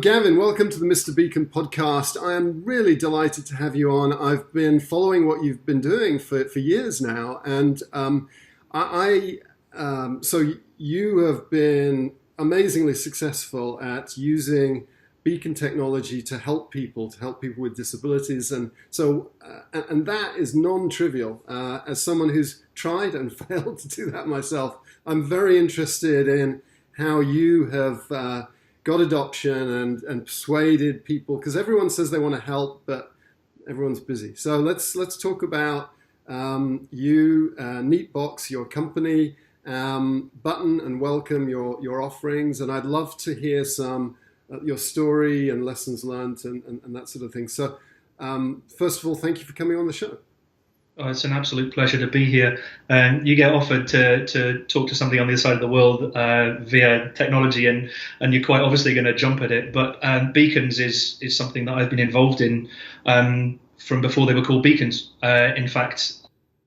Gavin, welcome to the Mr. Beacon podcast. I am really delighted to have you on. I've been following what you've been doing for years now, and so you have been amazingly successful at using beacon technology to help people with disabilities, and so and that is non-trivial. As someone who's tried and failed to do that myself, I'm very interested in how you have got adoption and persuaded people, because everyone says they want to help, but everyone's busy. So let's talk about you, Neatebox, your company, Button and Welcome, your offerings, and I'd love to hear some your story and lessons learned and that sort of thing. So first of all, thank you for coming on the show. Oh, it's an absolute pleasure to be here. You get offered to talk to somebody on the other side of the world via technology, and you're quite obviously going to jump at it. But beacons is something that I've been involved in from before they were called beacons. In fact,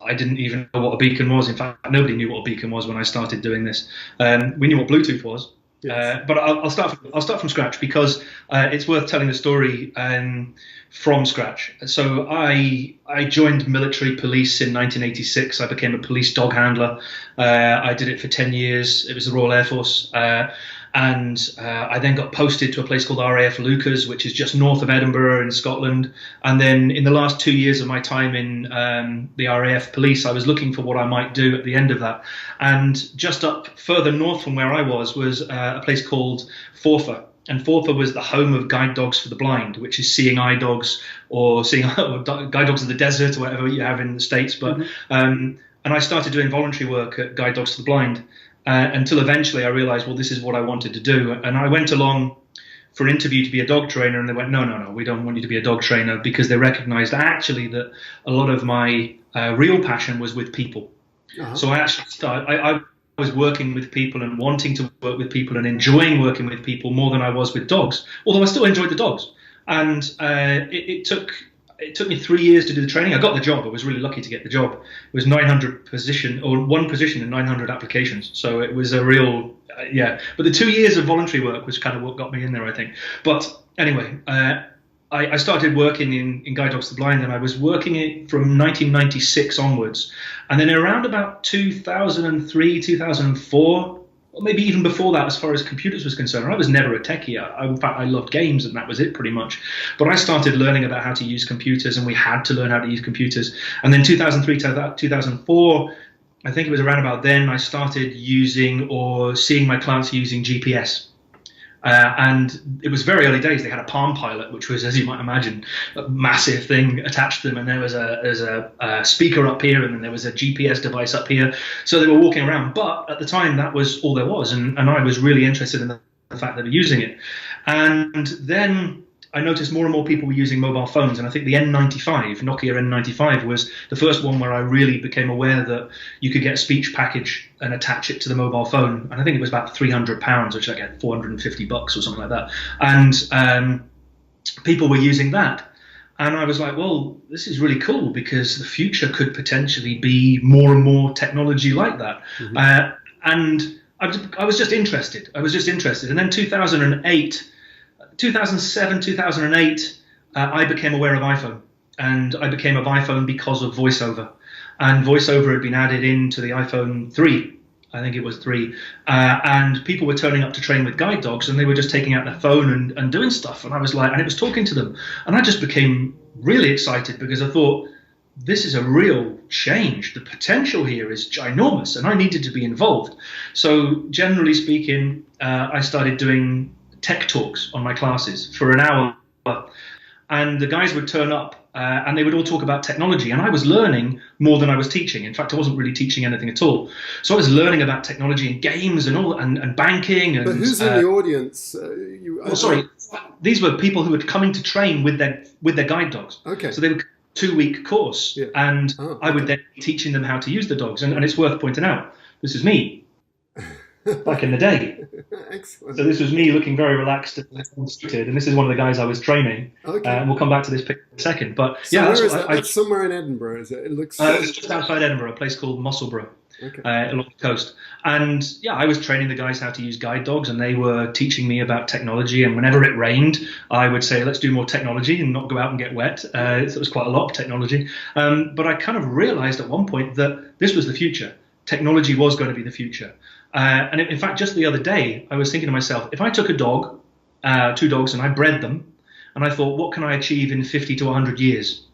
I didn't even know what a beacon was. In fact, nobody knew what a beacon was when I started doing this. We knew what Bluetooth was. Yes. But I'll start from scratch, because it's worth telling the story from scratch. So I joined military police in 1986. I became a police dog handler. I did it for 10 years. It was the Royal Air Force. And I then got posted to a place called RAF Lucas, which is just north of Edinburgh in Scotland. And then in the last 2 years of my time in the RAF police, I was looking for what I might do at the end of that. And just up further north from where I was a place called Forfar. And Forfar was the home of guide dogs for the blind, which is seeing eye dogs or seeing guide dogs in the desert or whatever you have in the States. But and I started doing voluntary work at Guide Dogs for the Blind until eventually I realized, well, this is what I wanted to do. And I went along for an interview to be a dog trainer, and they went, no, we don't want you to be a dog trainer, because they recognized actually that a lot of my real passion was with people. Uh-huh. So I actually I was working with people and wanting to work with people and enjoying working with people more than I was with dogs, although I still enjoyed the dogs. And it took me 3 years to do the training. I got the job. I was really lucky to get the job. It was 900 position, or one position in 900 applications. So it was a real, But the 2 years of voluntary work was kind of what got me in there, I think. But anyway, I started working in Guide Dogs for the Blind, and I was working it from 1996 onwards. And then around about 2003, 2004, or maybe even before that, as far as computers was concerned, I was never a techie. In fact, I loved games, and that was it pretty much. But I started learning about how to use computers, and we had to learn how to use computers. And then 2003 to 2004, I think it was around about then, I started using or seeing my clients using GPS. And it was very early days. They had a Palm Pilot, which was, as you might imagine, a massive thing attached to them. And there was a speaker up here, and then there was a GPS device up here. So they were walking around. But at the time, that was all there was. And I was really interested in the fact that they were using it. And then I noticed more and more people were using mobile phones. And I think the N95, Nokia N95, was the first one where I really became aware that you could get a speech package and attach it to the mobile phone. And I think it was about £300, which I get $450 or something like that. And people were using that. And I was like, well, this is really cool, because the future could potentially be more and more technology like that. Mm-hmm. And I was just interested. And then 2007, 2008, I became aware of iPhone, and I became of iPhone because of VoiceOver. And VoiceOver had been added into the iPhone 3, I think it was 3, and people were turning up to train with guide dogs, and they were just taking out their phone and doing stuff. And I was like, and it was talking to them, and I just became really excited, because I thought, this is a real change. The potential here is ginormous, and I needed to be involved. So generally speaking, I started doing tech talks on my classes for an hour, and the guys would turn up and they would all talk about technology, and I was learning more than I was teaching. In fact, I wasn't really teaching anything at all. So I was learning about technology and games and all, and banking. And, but who's in the audience? These were people who were coming to train with their guide dogs. Okay. So they were 2-week course, and I would then be teaching them how to use the dogs. And it's worth pointing out, this is me back in the day. Excellent. So this was me looking very relaxed and concentrated, and this is one of the guys I was training. Okay. And we'll come back to this picture in a second. But so where is that? That's somewhere in Edinburgh, is it? It looks. It's just outside Edinburgh, a place called Musselburgh. Okay. Along the coast. And yeah, I was training the guys how to use guide dogs, and they were teaching me about technology. And whenever it rained, I would say, let's do more technology and not go out and get wet. So it was quite a lot of technology. But I kind of realized at one point that this was the future. Technology was going to be the future. And in fact, just the other day, I was thinking to myself, if I took a dog, 2 dogs, and I bred them, and I thought, what can I achieve in 50 to 100 years?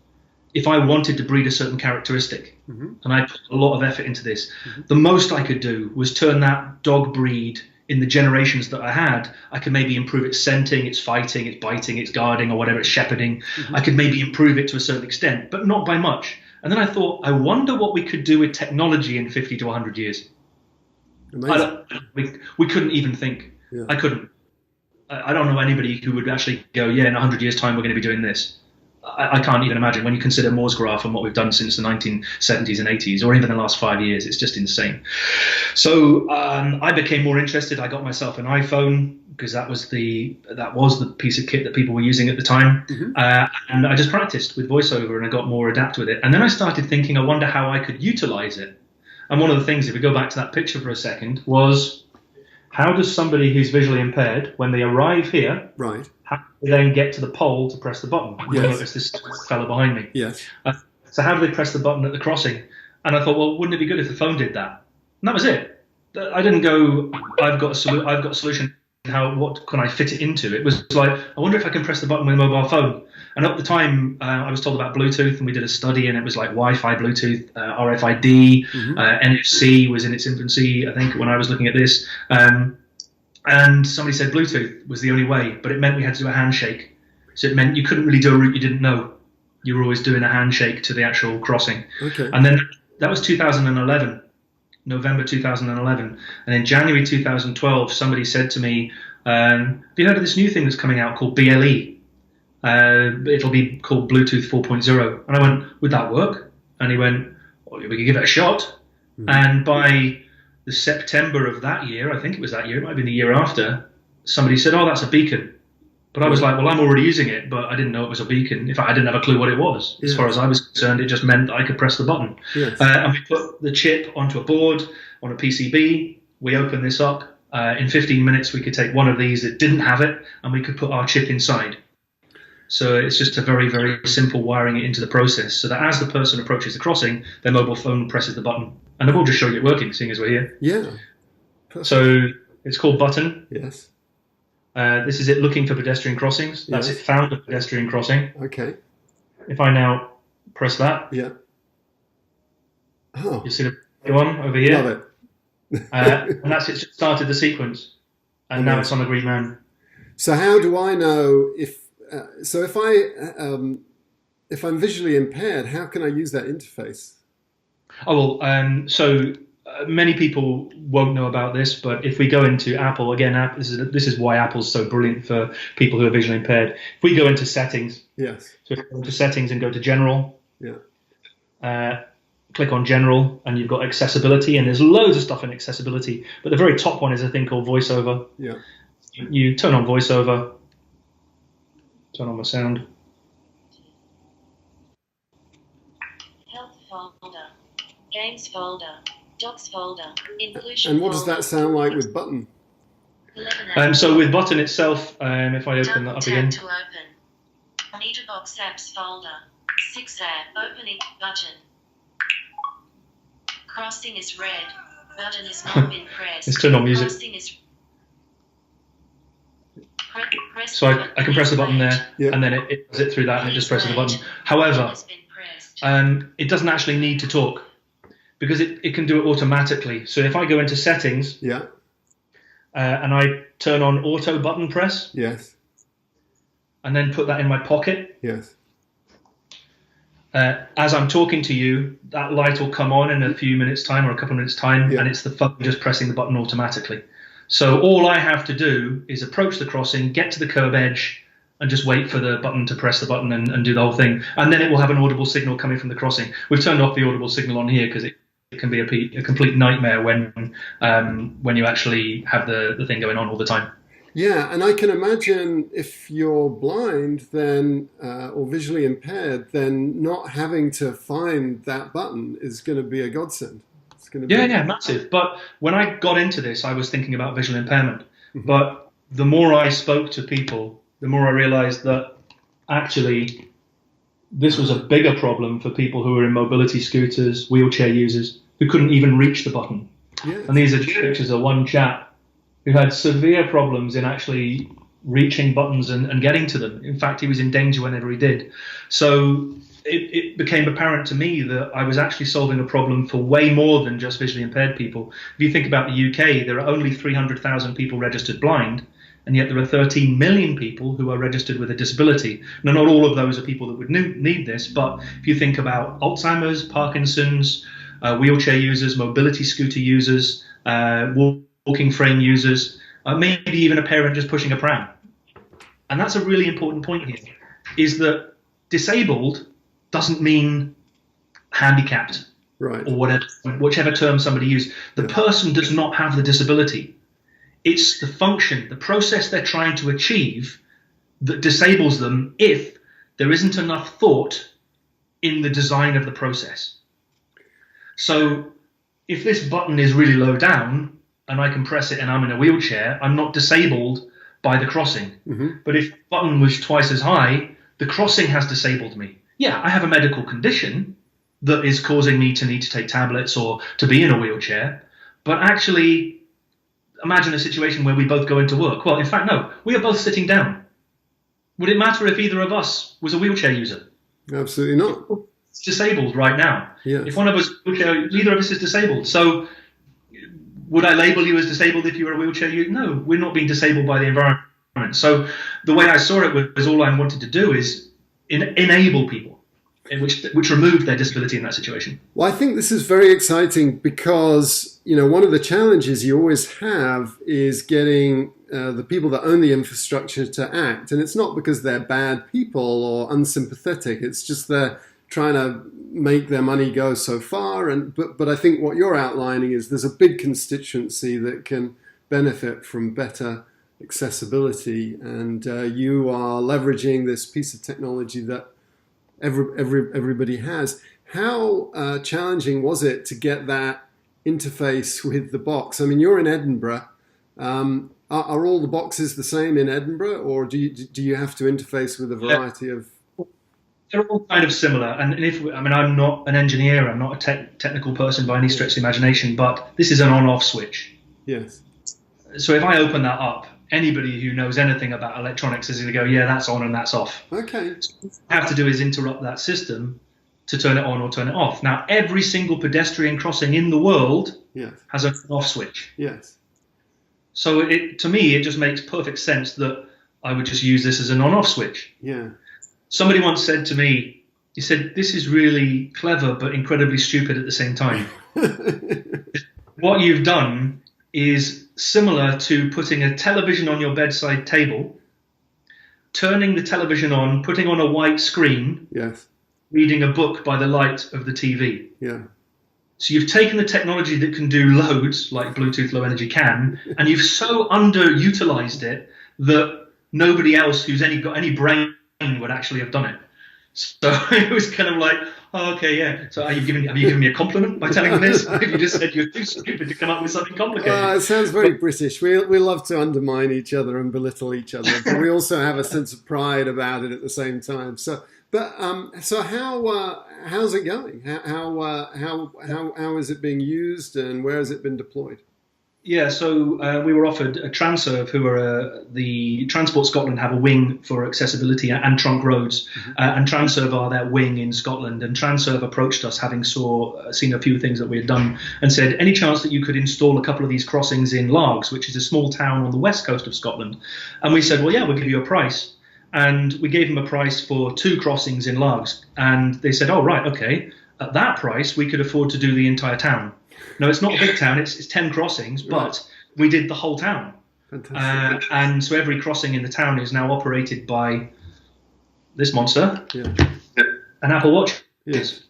If I wanted to breed a certain characteristic, and I put a lot of effort into this, the most I could do was turn that dog breed in the generations that I had. I could maybe improve its scenting, its fighting, its biting, its guarding, or whatever, its shepherding. I could maybe improve it to a certain extent, but not by much. And then I thought, I wonder what we could do with technology in 50 to 100 years. We couldn't even think. Yeah. I couldn't. I don't know anybody who would actually go, yeah, in 100 years' time, we're going to be doing this. I can't even imagine when you consider Moore's graph and what we've done since the 1970s and 80s, or even the last 5 years. It's just insane. So I became more interested. I got myself an iPhone because that was the piece of kit that people were using at the time. And I just practiced with VoiceOver, and I got more adept with it. And then I started thinking, I wonder how I could utilize it. And one of the things, if we go back to that picture for a second, was how does somebody who's visually impaired, when they arrive here, Right. how do they then get to the pole to press the button? Yes. You'll notice this fellow behind me. Yes. So how do they press the button at the crossing? And I thought, well, wouldn't it be good if the phone did that? And that was it. I didn't go, I've got a solution. What can I fit it into? It was like, I wonder if I can press the button with a mobile phone. And at the time, I was told about Bluetooth, and we did a study, and it was like Wi-Fi, Bluetooth, RFID, NFC was in its infancy, I think, when I was looking at this. And somebody said Bluetooth was the only way, but it meant we had to do a handshake. So it meant you couldn't really do a route you didn't know. You were always doing a handshake to the actual crossing. Okay. And then that was 2011. November 2011, and in January 2012, somebody said to me, have you heard of this new thing that's coming out called BLE? It'll be called Bluetooth 4.0. And I went, would that work? And he went, well, we could give it a shot. And by the September of that year, I think it was that year, it might have been the year after, somebody said, oh, that's a beacon. But I was like, well, I'm already using it, but I didn't know it was a beacon. In fact, I didn't have a clue what it was. As far as I was concerned, it just meant that I could press the button. Yes. And we put the chip onto a board, on a PCB. We opened this up. In 15 minutes, we could take one of these that didn't have it, and we could put our chip inside. So it's just a very, very simple wiring it into the process, so that as the person approaches the crossing, their mobile phone presses the button. And we'll just show you it working, seeing as we're here. Yeah. Perfect. So it's called Button. Yes. This is it looking for pedestrian crossings. That's it found a pedestrian crossing. Okay. If I now press that, Yeah. Oh. you see the one over here? Love it. And that's it, started the sequence. And now it's on a green man. So how do I know if I'm visually impaired, how can I use that interface? Oh, well, so many people won't know about this, but if we go into Apple, again, this is why Apple's so brilliant for people who are visually impaired. If we go into settings, yes. So if we go into settings and go to general, click on general, and you've got accessibility, and there's loads of stuff in accessibility, but the very top one is a thing called voiceover. Yeah. You turn on voiceover, turn on the sound. Health folder, games folder, docs folder, inclusion. And what does that sound like with button? So with button itself, if I open that up again. To open. Neatebox apps folder. 6 app opening button. Crossing is red. Button is not been pressed. Let's turn on music. Crossing is so I can press the button there, and then it does it through that, and it just presses the button. However, it doesn't actually need to talk, because it can do it automatically. So if I go into settings, and I turn on auto button press, and then put that in my pocket, as I'm talking to you, that light will come on in a few minutes' time or a couple of minutes' time, and it's the phone just pressing the button automatically. So all I have to do is approach the crossing, get to the curb edge, and just wait for the button to press the button and do the whole thing. And then it will have an audible signal coming from the crossing. We've turned off the audible signal on here because it can be a complete nightmare when you actually have the thing going on all the time. Yeah, and I can imagine if you're blind then or visually impaired, then not having to find that button is going to be a godsend. going to be? Yeah, massive. But when I got into this, I was thinking about visual impairment. But the more I spoke to people, the more I realized that actually this was a bigger problem for people who were in mobility scooters, wheelchair users, who couldn't even reach the button. Yes. And these are pictures of one chap who had severe problems in actually reaching buttons and getting to them. In fact, he was in danger whenever he did. So it became apparent to me that I was actually solving a problem for way more than just visually impaired people. If you think about the UK, there are only 300,000 people registered blind, and yet there are 13 million people who are registered with a disability. Now, not all of those are people that would need this, but if you think about Alzheimer's, Parkinson's, wheelchair users, mobility scooter users, walking frame users, maybe even a parent just pushing a pram. And that's a really important point here, is that disabled doesn't mean handicapped, right, or whichever term somebody used. The person does not have the disability. It's the function, the process they're trying to achieve that disables them if there isn't enough thought in the design of the process. So if this button is really low down and I can press it and I'm in a wheelchair, I'm not disabled by the crossing. But if the button was twice as high, the crossing has disabled me. Yeah, I have a medical condition that is causing me to need to take tablets or to be in a wheelchair, but actually imagine a situation where we both go into work. Well, in fact, no, we are both sitting down. Would it matter if either of us was a wheelchair user? Absolutely not. It's disabled right now. Yes. If one of us, neither of us is disabled. So would I label you as disabled if you were a wheelchair user? No, we're not being disabled by the environment. So the way I saw it was all I wanted to do is enable people, which removed their disability in that situation. Well, I think this is very exciting because, one of the challenges you always have is getting the people that own the infrastructure to act. And it's not because they're bad people or unsympathetic. It's just they're trying to make their money go so far. But I think what you're outlining is there's a big constituency that can benefit from better accessibility, and you are leveraging this piece of technology that everybody has. How challenging was it to get that interface with the box? I mean, you're in Edinburgh. Are all the boxes the same in Edinburgh, or do you have to interface with a variety of? They're all kind of similar, and I'm not an engineer, I'm not a technical person by any stretch of the imagination, but this is an on-off switch. Yes. So if I open that up, anybody who knows anything about electronics is going to go, yeah, that's on and that's off. Okay. So what you have to do is interrupt that system to turn it on or turn it off. Now, every single pedestrian crossing in the world has an off switch. Yes. So to me, it just makes perfect sense that I would just use this as an on-off switch. Yeah. Somebody once said to me, he said, this is really clever but incredibly stupid at the same time. What you've done is similar to putting a television on your bedside table, turning the television on, putting on a white screen, reading a book by the light of the TV. Yeah. So you've taken the technology that can do loads, like Bluetooth Low Energy can, and you've so underutilized it that nobody else who's got any brain would actually have done it. So it was kind of like, oh, okay, yeah. So have you given me a compliment by telling me this? You just said you're too stupid to come up with something complicated. It sounds very British. We love to undermine each other and belittle each other, but we also have a sense of pride about it at the same time. So how's it going? How is it being used, and where has it been deployed? Yeah, so we were offered a Transurb, who are the Transport Scotland have a wing for accessibility and trunk roads, and Transurb are their wing in Scotland. And Transurb approached us, having seen a few things that we had done, and said, any chance that you could install a couple of these crossings in Largs, which is a small town on the west coast of Scotland? And we said, well, yeah, we'll give you a price. And we gave them a price for 2 crossings in Largs. And they said, oh, right, okay. At that price, we could afford to do the entire town. No, it's not a big town, it's 10 crossings, but we did the whole town. Fantastic. And so every crossing in the town is now operated by this monster, an Apple Watch. Yes.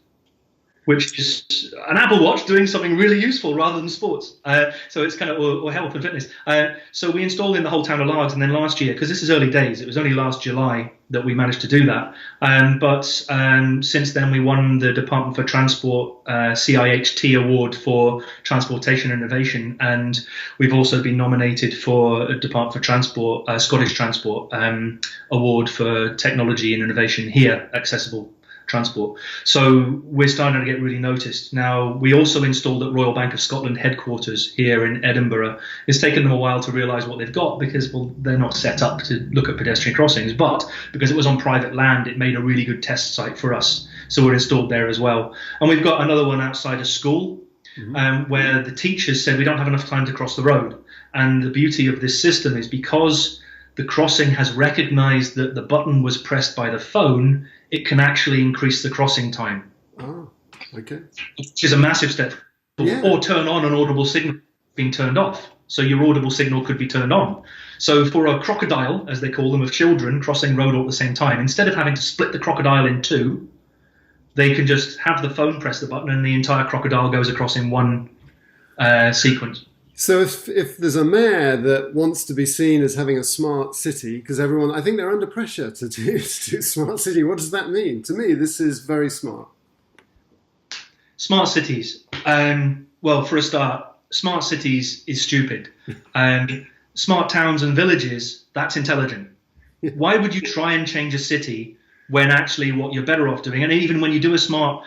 which is an Apple Watch doing something really useful rather than sports. So it's kind of, or health and fitness. So we installed in the whole town of Largs, and then last year, because this is early days, it was only last July that we managed to do that. But since then, we won the Department for Transport CIHT Award for Transportation Innovation, and we've also been nominated for a Department for Transport, Scottish Transport Award for Technology and Innovation here, accessible transport. So we're starting to get really noticed. Now, we also installed at Royal Bank of Scotland headquarters here in Edinburgh. It's taken them a while to realise what they've got because, well, they're not set up to look at pedestrian crossings, but because it was on private land, it made a really good test site for us. So we're installed there as well. And we've got another one outside a school where the teachers said we don't have enough time to cross the road. And the beauty of this system is because the crossing has recognised that the button was pressed by the phone, it can actually increase the crossing time. Oh, okay. Which is a massive step. Yeah. Or turn on an audible signal being turned off. So your audible signal could be turned on. So for a crocodile, as they call them, of children crossing road all at the same time, instead of having to split the crocodile in two, they can just have the phone press the button and the entire crocodile goes across in one sequence. So if there's a mayor that wants to be seen as having a smart city, because everyone, I think they're under pressure to do smart city, what does that mean? To me, this is very smart. Smart cities. Well, for a start, smart cities is stupid. Smart towns and villages, that's intelligent. Why would you try and change a city when actually what you're better off doing, and even when you do a smart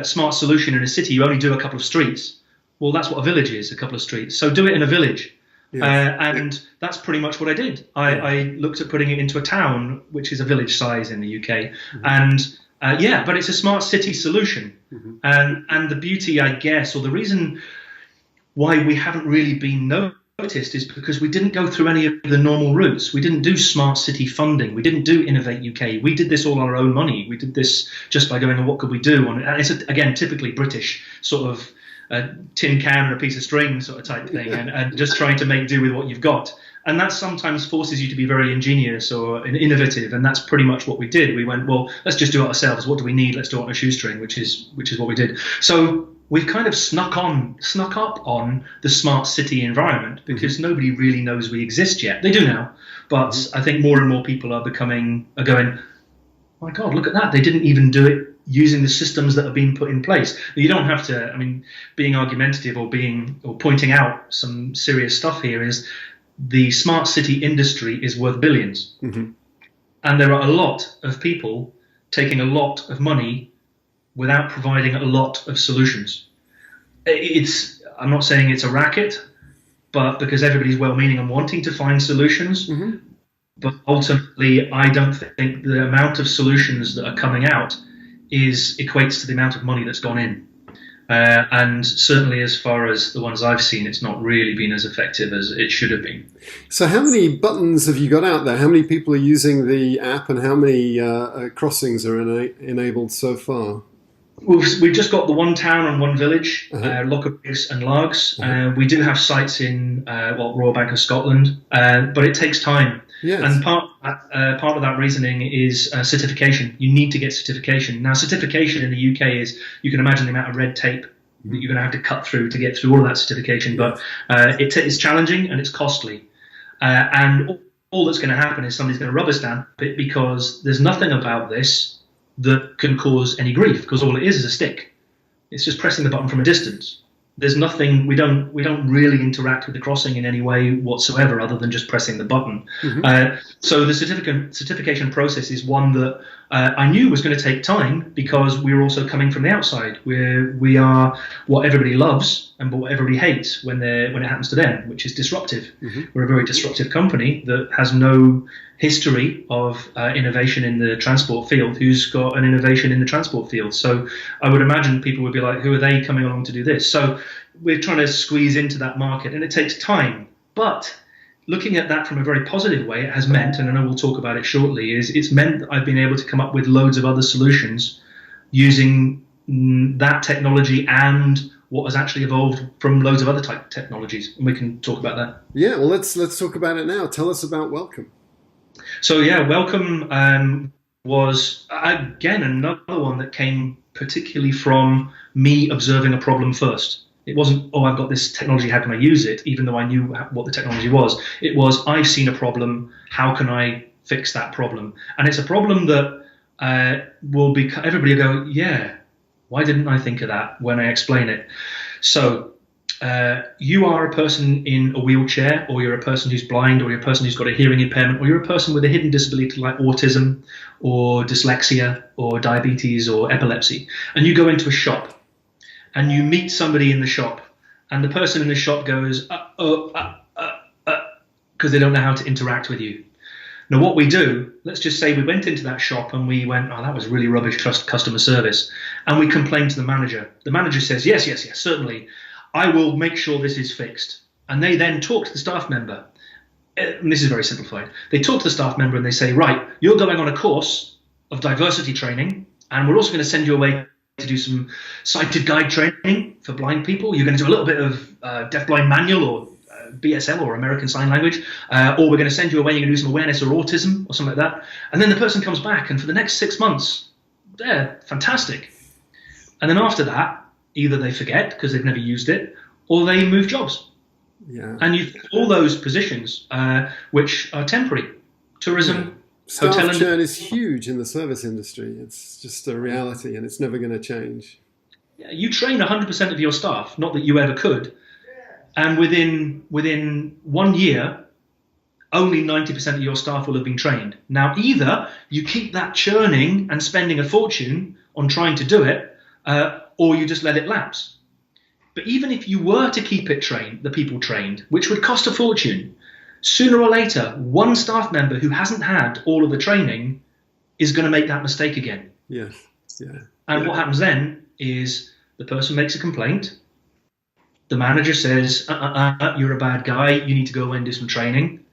solution in a city, you only do a couple of streets. Well, that's what a village is, a couple of streets. So do it in a village. Yes. And that's pretty much what I did. I looked at putting it into a town, which is a village size in the UK. And but it's a smart city solution. And the beauty, I guess, or the reason why we haven't really been noticed is because we didn't go through any of the normal routes. We didn't do smart city funding. We didn't do Innovate UK. We did this all on our own money. We did this just by going, what could we do? And it's, again, typically British sort of a tin can and a piece of string sort of type thing, and just trying to make do with what you've got. And that sometimes forces you to be very ingenious or innovative, and that's pretty much what we did. We went, well, let's just do it ourselves. What do we need? Let's do it on a shoestring, which is what we did. So we've kind of snuck up on the smart city environment because nobody really knows we exist yet. They do now, but I think more and more people are going, oh my God, look at that. They didn't even do it using the systems that have been put in place. You don't have to, I mean, being argumentative or pointing out some serious stuff here is the smart city industry is worth billions. And there are a lot of people taking a lot of money without providing a lot of solutions. I'm not saying it's a racket, but because everybody's well-meaning and wanting to find solutions, but ultimately I don't think the amount of solutions that are coming out equates to the amount of money that's gone in. And certainly as far as the ones I've seen, it's not really been as effective as it should have been. So how many buttons have you got out there? How many people are using the app, and how many crossings are enabled so far? We've just got the one town and one village, Lockerbie and Largs. We do have sites in Royal Bank of Scotland, but it takes time. Yes. And part of that reasoning is certification. You need to get certification. Now, certification in the UK is, you can imagine the amount of red tape that you're going to have to cut through to get through all of that certification, but it's challenging and it's costly. And all that's going to happen is somebody's going to rubber stamp it because there's nothing about this that can cause any grief, because all it is a stick. It's just pressing the button from a distance. There's nothing, we don't really interact with the crossing in any way whatsoever other than just pressing the button. So the certification process is one that I knew was going to take time because we were also coming from the outside, where we are what everybody loves and what everybody hates when it happens to them, which is disruptive. We're a very disruptive company that has no history of innovation in the transport field. Who's got an innovation in the transport field? So I would imagine people would be like, who are they coming along to do this? So we're trying to squeeze into that market, and it takes time. But looking at that from a very positive way, it has meant, and I know we'll talk about it shortly, it's meant that I've been able to come up with loads of other solutions using that technology and what has actually evolved from loads of other type technologies, and we can talk about that. Yeah, well, let's talk about it now. Tell us about Welcome. So yeah, Welcome was again another one that came particularly from me observing a problem first. It wasn't, oh, I've got this technology, how can I use it, even though I knew what the technology was. It was, I've seen a problem, how can I fix that problem? And it's a problem that everybody will go, yeah, why didn't I think of that when I explain it? So you are a person in a wheelchair, or you're a person who's blind, or you're a person who's got a hearing impairment, or you're a person with a hidden disability like autism or dyslexia or diabetes or epilepsy, and you go into a shop and you meet somebody in the shop, and the person in the shop goes, because they don't know how to interact with you. Now, what we do, let's just say we went into that shop and we went, oh, that was really rubbish customer service, and we complained to the manager. The manager says, yes, certainly, I will make sure this is fixed. And they then talk to the staff member. And this is very simplified. They talk to the staff member and they say, right, you're going on a course of diversity training, and we're also going to send you away to do some sighted guide training for blind people. You're going to do a little bit of deaf-blind manual or BSL or American Sign Language, or we're going to send you away, you're going to do some awareness or autism or something like that. And then the person comes back, and for the next 6 months, they're fantastic. And then after that, either they forget because they've never used it, or they move jobs. Yeah. And you've all those positions which are temporary. Tourism, staff hotel churn is huge in the service industry. It's just a reality, and it's never going to change. Yeah, you train 100% of your staff, not that you ever could, and within 1 year, only 90% of your staff will have been trained. Now, either you keep that churning and spending a fortune on trying to do it, or you just let it lapse. But even if you were to keep it trained, the people trained, which would cost a fortune, sooner or later, one staff member who hasn't had all of the training is going to make that mistake again. Yes. Yeah. And what happens then is the person makes a complaint. The manager says, you're a bad guy, you need to go away and do some training.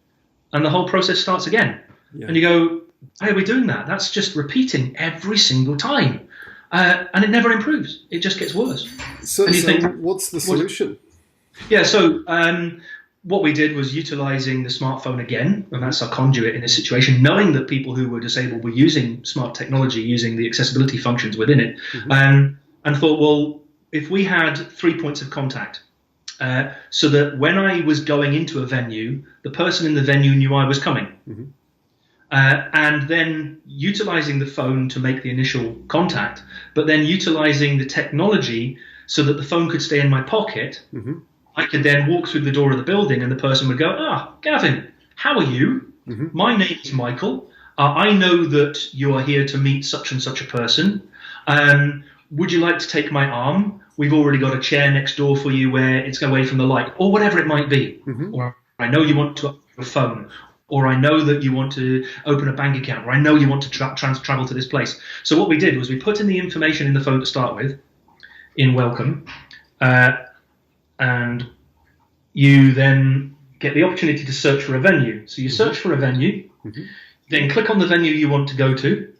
And the whole process starts again. Yeah. And you go, why are we doing that? That's just repeating every single time. And it never improves. It just gets worse. So what's the solution? So what we did was utilizing the smartphone again, and that's our conduit in this situation, knowing that people who were disabled were using smart technology, using the accessibility functions within it, and thought, well, if we had 3 points of contact, so that when I was going into a venue, the person in the venue knew I was coming. And then utilizing the phone to make the initial contact, but then utilizing the technology so that the phone could stay in my pocket. I could then walk through the door of the building and the person would go, Gavin, how are you? My name is Michael. I know that you are here to meet such and such a person. Would you like to take my arm? We've already got a chair next door for you where it's away from the light, or whatever it might be. Or I know you want to upgrade your phone, or I know that you want to open a bank account, or I know you want to travel to this place. So what we did was we put in the information in the phone to start with, in welcome, and you then get the opportunity to search for a venue. So you search for a venue, then click on the venue you want to go to,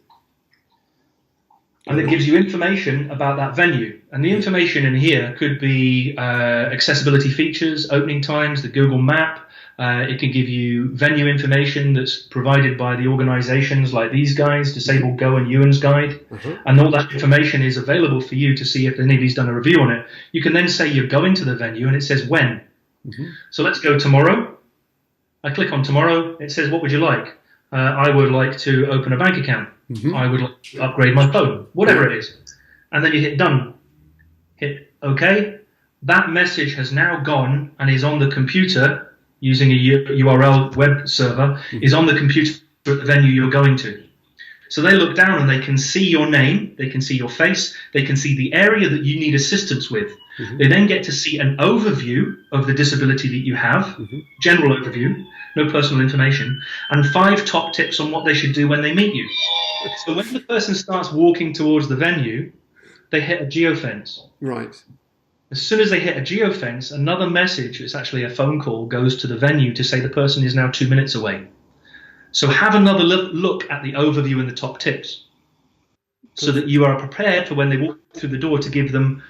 and it gives you information about that venue. And the information in here could be accessibility features, opening times, the Google map. It can give you venue information that's provided by the organizations like these guys, Disabled Go and Ewan's Guide. And all that information is available for you to see if anybody's done a review on it. You can then say you're going to the venue and it says when. So let's go tomorrow. I click on tomorrow. It says, what would you like? I would like to open a bank account. I would like to upgrade my phone, whatever it is. And then you hit done. Hit OK. That message has now gone and is on the computer using a URL web server, is on the computer at the venue you're going to. So they look down and they can see your name, they can see your face, they can see the area that you need assistance with. They then get to see an overview of the disability that you have, general overview, no personal information, and 5 top tips on what they should do when they meet you. So when the person starts walking towards the venue, they hit a geofence. Right. As soon as they hit a geofence, another message, it's actually a phone call, goes to the venue to say the person is now 2 minutes away. So have another look at the overview and the top tips so that you are prepared for when they walk through the door to give them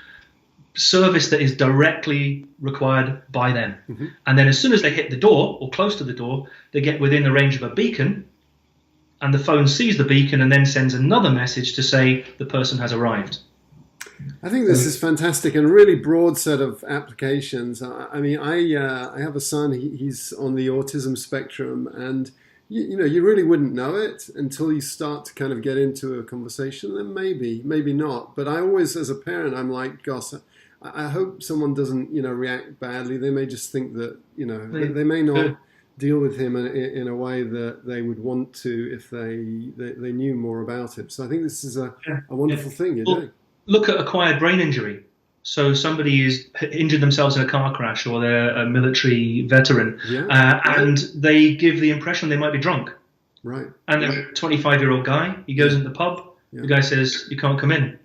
service that is directly required by them. And then as soon as they hit the door or close to the door, they get within the range of a beacon, and the phone sees the beacon and then sends another message to say the person has arrived. I think this is fantastic and a really broad set of applications. I mean, I have a son. He's on the autism spectrum, and you really wouldn't know it until you start to kind of get into a conversation. Then maybe not. But I always, as a parent, I'm like, gosh, I hope someone doesn't react badly. They may just think that they may not deal with him in a way that they would want to if they knew more about him. So I think this is a wonderful thing you're doing. Look at acquired brain injury. So somebody is injured themselves in a car crash, or they're a military veteran, and they give the impression they might be drunk. Right. And they're a 25-year-old guy. He goes in the pub. Yeah. The guy says, "You can't come in,"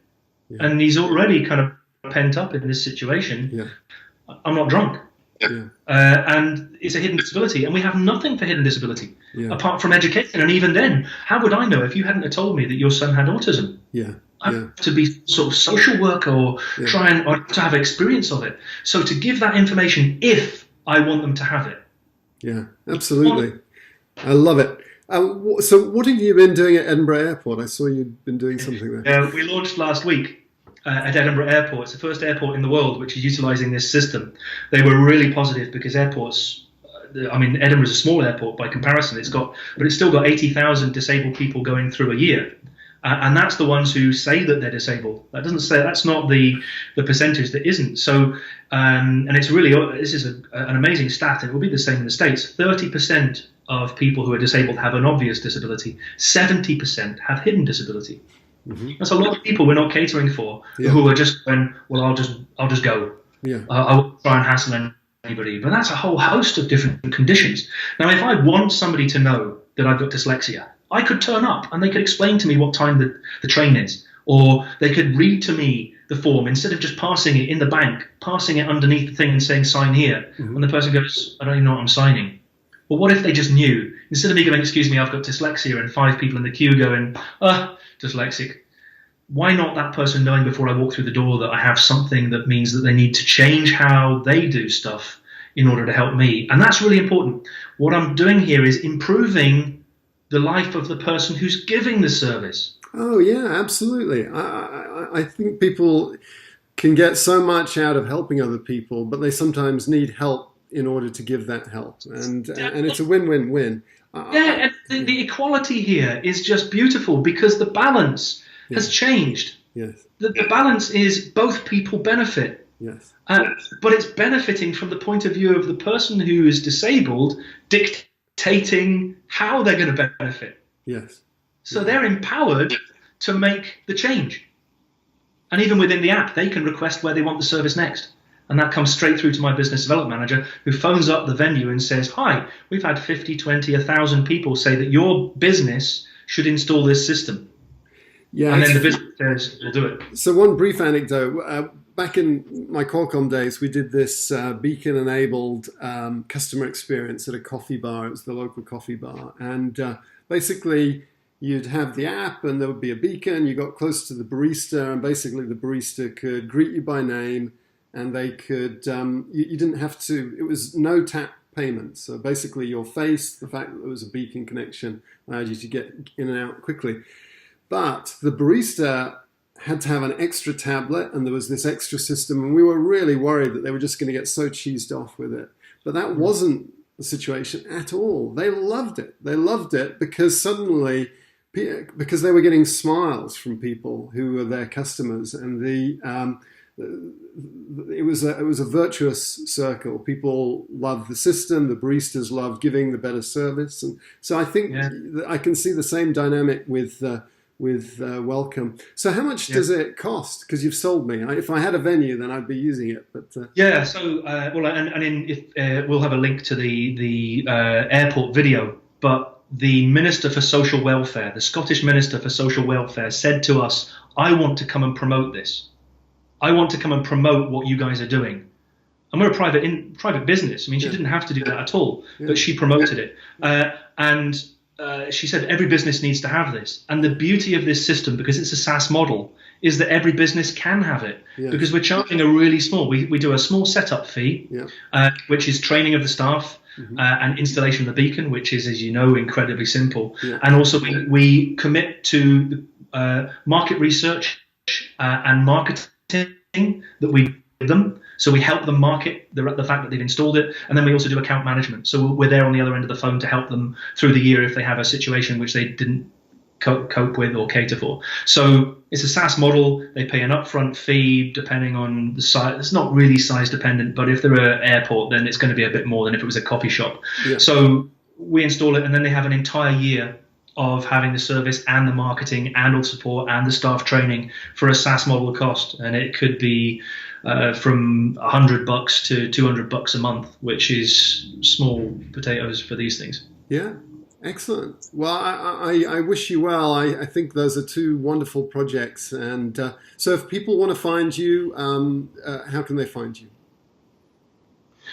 and he's already kind of pent up in this situation. Yeah. I'm not drunk. Yeah. And it's a hidden disability, and we have nothing for hidden disability apart from education. And even then, how would I know if you hadn't told me that your son had autism? Yeah. I have to be sort of social worker or to have experience of it. So to give that information if I want them to have it. Yeah, absolutely. I love it. So what have you been doing at Edinburgh Airport? I saw you'd been doing something there. We launched last week at Edinburgh Airport. It's the first airport in the world which is utilising this system. They were really positive because airports, Edinburgh's a small airport by comparison. But it's still got 80,000 disabled people going through a year. And that's the ones who say that they're disabled. That's not the percentage that isn't. So, and it's really, this is an amazing stat, and it will be the same in the States. 30% of people who are disabled have an obvious disability. 70% have hidden disability. Mm-hmm. That's a lot of people we're not catering for, who are just going, well, I'll just go. Yeah. I won't try and hassle anybody. But that's a whole host of different conditions. Now, if I want somebody to know that I've got dyslexia, I could turn up and they could explain to me what time the train is, or they could read to me the form instead of just passing it in the bank, passing it underneath the thing and saying sign here. Mm-hmm. When the person goes, I don't even know what I'm signing. Well, what if they just knew, instead of me going, excuse me, I've got dyslexia, and 5 people in the queue going, dyslexic. Why not that person knowing before I walk through the door that I have something that means that they need to change how they do stuff in order to help me? And that's really important. What I'm doing here is improving the life of the person who's giving the service. Oh yeah, absolutely. I think people can get so much out of helping other people, but they sometimes need help in order to give that help, and it's a win-win-win. And the equality here is just beautiful because the balance has changed. Yes, the balance is both people benefit. Yes, but it's benefiting from the point of view of the person who is disabled, dictating how they're going to benefit. Yes. So they're empowered to make the change. And even within the app, they can request where they want the service next. And that comes straight through to my business development manager, who phones up the venue and says, hi, we've had 50, 20, 1,000 people say that your business should install this system. Yeah, and then the business says, we'll do it. So one brief anecdote. Back in my Qualcomm days, we did this beacon-enabled customer experience at a coffee bar. It was the local coffee bar. And basically, you'd have the app and there would be a beacon. You got close to the barista, and basically the barista could greet you by name, and they could, you didn't have to, it was no tap payment. So basically your face, the fact that there was a beacon connection allowed you to get in and out quickly. But the barista had to have an extra tablet, and there was this extra system, and we were really worried that they were just going to get so cheesed off with it. But that wasn't the situation at all. They loved it. They loved it because suddenly, because they were getting smiles from people who were their customers, and it was a virtuous circle. People loved the system. The baristas loved giving the better service, and so I think I can see the same dynamic with Welcome. So how much does it cost? Because you've sold me. If I had a venue, then I'd be using it. But we'll have a link to the airport video. But the Minister for Social Welfare, the Scottish Minister for Social Welfare, said to us, "I want to come and promote this. I want to come and promote what you guys are doing." And we're a private business. I mean, she didn't have to do that at all, but she promoted it. She said every business needs to have this. And the beauty of this system, because it's a SaaS model, is that every business can have it. Yeah. Because we're charging a really small, we do a small setup fee, which is training of the staff, and installation of the beacon, which is, as you know, incredibly simple. Yeah. And also we commit to market research and marketing that we give them. So we help them market the fact that they've installed it, and then we also do account management. So we're there on the other end of the phone to help them through the year if they have a situation which they didn't cope with or cater for. So it's a SaaS model. They pay an upfront fee depending on the size. It's not really size dependent, but if they're an airport, then it's going to be a bit more than if it was a coffee shop. Yeah. So we install it, and then they have an entire year of having the service and the marketing and all the support and the staff training for a SaaS model cost. And it could be from $100 to $200 a month, which is small potatoes for these things. Yeah. Excellent. Well, I wish you well. I think those are two wonderful projects. And so if people want to find you, how can they find you?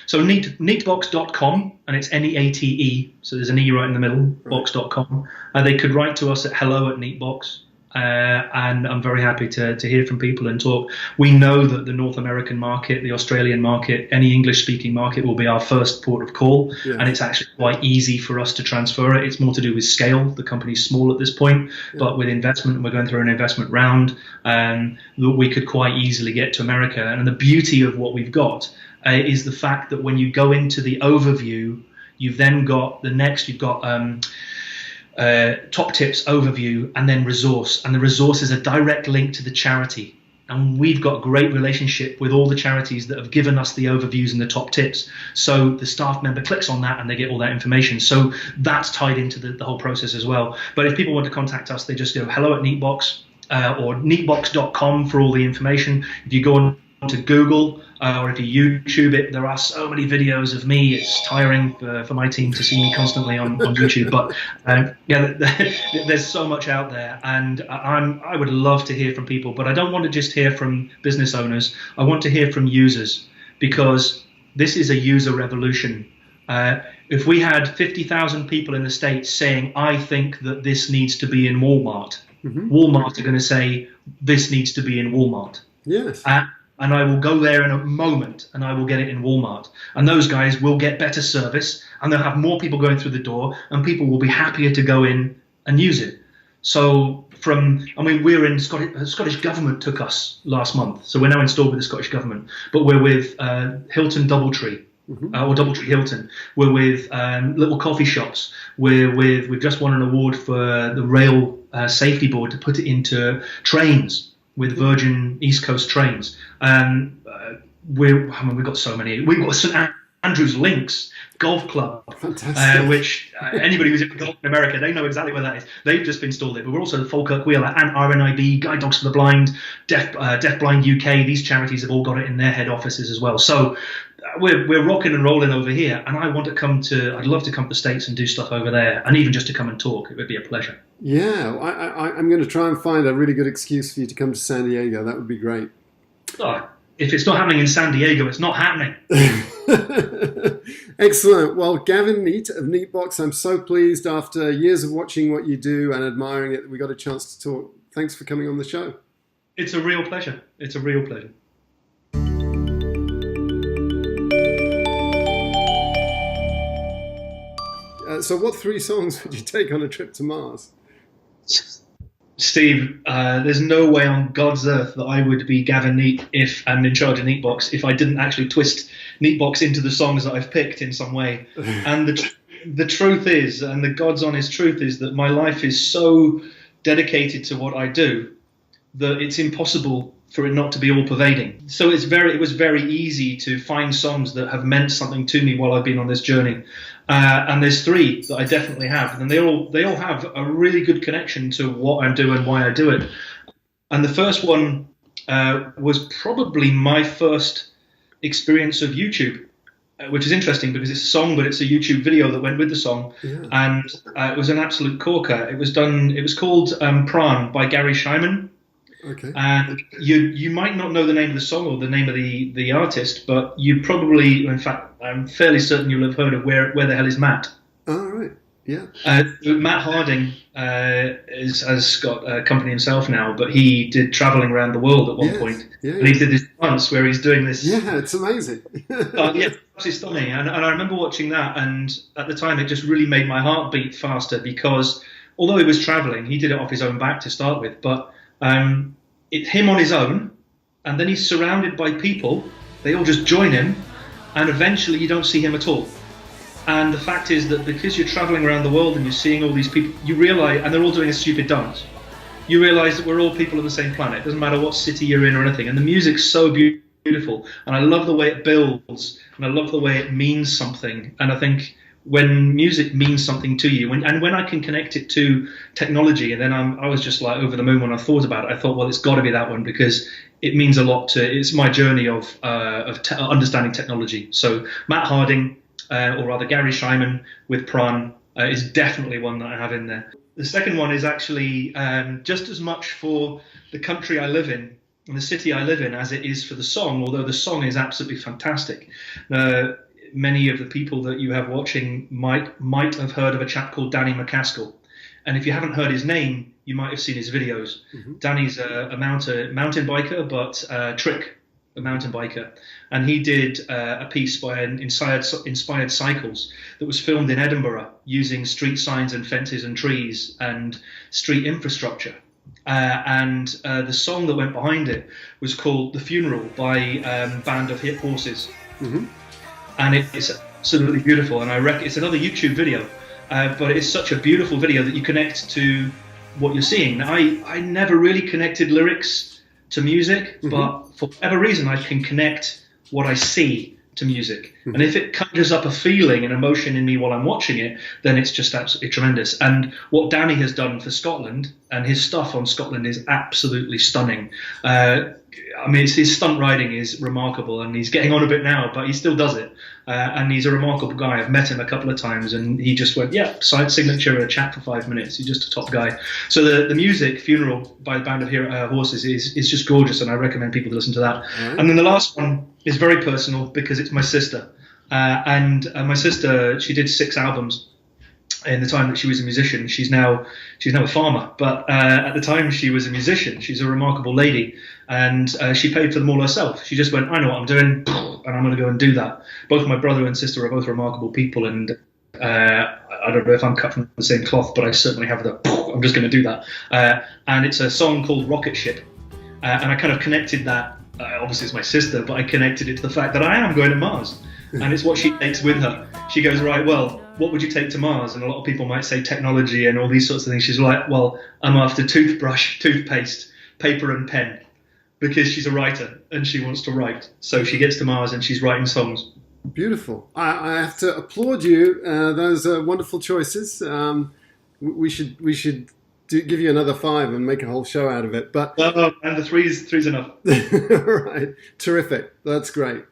So neatebox.com, and it's Neate, so there's an E right in the middle, right. Box.com. They could write to us at hello@neatebox. And I'm very happy to hear from people and talk. We know that the North American market, the Australian market, any English-speaking market will be our first port of call, and it's actually quite easy for us to transfer it. It's more to do with scale. The company's small at this point, but with investment, we're going through an investment round, that we could quite easily get to America. And the beauty of what we've got is the fact that when you go into the overview, you've then got you've got top tips, overview, and then resource. And the resource is a direct link to the charity. And we've got a great relationship with all the charities that have given us the overviews and the top tips. So the staff member clicks on that and they get all that information. So that's tied into the whole process as well. But if people want to contact us, they just go hello@neatebox or neatebox.com for all the information. If you go on to Google or if you YouTube it, there are so many videos of me. It's tiring for my team to see me constantly on YouTube, but there's so much out there, and I would love to hear from people, but I don't want to just hear from business owners. I want to hear from users, because this is a user revolution. If we had 50,000 people in the States saying, I think that this needs to be in Walmart, Walmart are going to say, this needs to be in Walmart. Yes. And I will go there in a moment and I will get it in Walmart. And those guys will get better service, and they'll have more people going through the door, and people will be happier to go in and use it. So we're in Scottish Government took us last month. So we're now installed with the Scottish Government, but we're with Hilton Doubletree. Or Doubletree Hilton. We're with little coffee shops. We've just won an award for the Rail Safety Board to put it into trains, with Virgin East Coast trains. We've got so many. We've got St Andrews Links Golf Club, which anybody who's in golf in America, they know exactly where that is. They've just installed it. But we're also the Falkirk Wheeler and RNIB, Guide Dogs for the Blind, Deaf Blind UK. These charities have all got it in their head offices as well. So we're rocking and rolling over here, and I'd love to come to the States and do stuff over there, and even just to come and talk. It would be a pleasure. Yeah, I'm going to try and find a really good excuse for you to come to San Diego. That would be great. Oh, if it's not happening in San Diego, it's not happening. Excellent. Well, Gavin Neate of Neatebox, I'm so pleased after years of watching what you do and admiring it that we got a chance to talk. Thanks for coming on the show. It's a real pleasure. It's a real pleasure. So what 3 songs would you take on a trip to Mars? Steve, there's no way on God's earth that I would be Gavin Neate and in charge of Neatebox if I didn't actually twist Neatebox into the songs that I've picked in some way. And the truth is, and the God's honest truth is, that my life is so dedicated to what I do that it's impossible for it not to be all pervading. So it was very easy to find songs that have meant something to me while I've been on this journey. And there's 3 that I definitely have, and they all have a really good connection to what I'm doing, why I do it. And the first one was probably my first experience of YouTube, which is interesting because it's a song, but it's a YouTube video that went with the song. Yeah. And it was an absolute corker. It was called Pran by Gary Scheiman. Okay. And you might not know the name of the song or the name of the artist, but you probably, in fact, I'm fairly certain you'll have heard of Where the Hell is Matt? Oh, right. Yeah. Matt Harding has got a company himself now, but he did traveling around the world at one point. Yeah, and he did this once where he's doing this. Yeah, it's amazing. Yeah, it's stunning. And I remember watching that, and at the time it just really made my heart beat faster, because although he was traveling, he did it off his own back to start with, but it's him on his own, and then he's surrounded by people. They all just join him, and eventually you don't see him at all. And the fact is that because you're traveling around the world and you're seeing all these people, you realize, and they're all doing a stupid dance, you realize that we're all people on the same planet. It doesn't matter what city you're in or anything. And the music's so beautiful, and I love the way it builds, and I love the way it means something. And I think when music means something to you, when I can connect it to technology, and then I was just like over the moon when I thought about it. I thought, well, it's got to be that one, because it means a lot to. It's my journey of understanding technology. So Matt Harding, or rather Gary Scheiman with Pran, is definitely one that I have in there. The second one is actually just as much for the country I live in and the city I live in as it is for the song, although the song is absolutely fantastic. Many of the people that you have watching might have heard of a chap called Danny McCaskill. And if you haven't heard his name, you might have seen his videos. Mm-hmm. Danny's a mountain biker, but a mountain biker. And he did a piece by Inspired Cycles that was filmed in Edinburgh using street signs and fences and trees and street infrastructure. And the song that went behind it was called The Funeral by Band of Hip Horses. Mm-hmm. And it's absolutely beautiful. And I reckon it's another YouTube video, but it's such a beautiful video that you connect to what you're seeing. Now, I never really connected lyrics to music, mm-hmm. but for whatever reason, I can connect what I see to music. Mm-hmm. And if it conjures up a feeling, an emotion in me while I'm watching it, then it's just absolutely tremendous. And what Danny has done for Scotland, and his stuff on Scotland, is absolutely stunning. I mean, his stunt riding is remarkable, and he's getting on a bit now, but he still does it. And he's a remarkable guy. I've met him a couple of times, and he just went, yeah, side signature, a chat for 5 minutes. He's just a top guy. So the music, Funeral by Band of Horses, is just gorgeous, and I recommend people to listen to that. Mm-hmm. And then the last one is very personal because it's my sister. And my sister, she did 6 albums in the time that she was a musician. She's now a farmer, but at the time she was a musician. She's a remarkable lady, and she paid for them all herself. She just went, I know what I'm doing, and I'm going to go and do that. Both my brother and sister are both remarkable people, and I don't know if I'm cut from the same cloth, but I certainly have I'm just going to do that. And it's a song called Rocket Ship, and I kind of connected that. Obviously it's my sister, but I connected it to the fact that I am going to Mars, and it's what she takes with her. She goes, right, well, what would you take to Mars? And a lot of people might say technology and all these sorts of things. She's like, well, I'm after toothbrush, toothpaste, paper and pen, because she's a writer and she wants to write. So she gets to Mars and she's writing songs. Beautiful. I have to applaud you. Those are wonderful choices. We should give you another 5 and make a whole show out of it. But and the three's enough. Right. Terrific. That's great.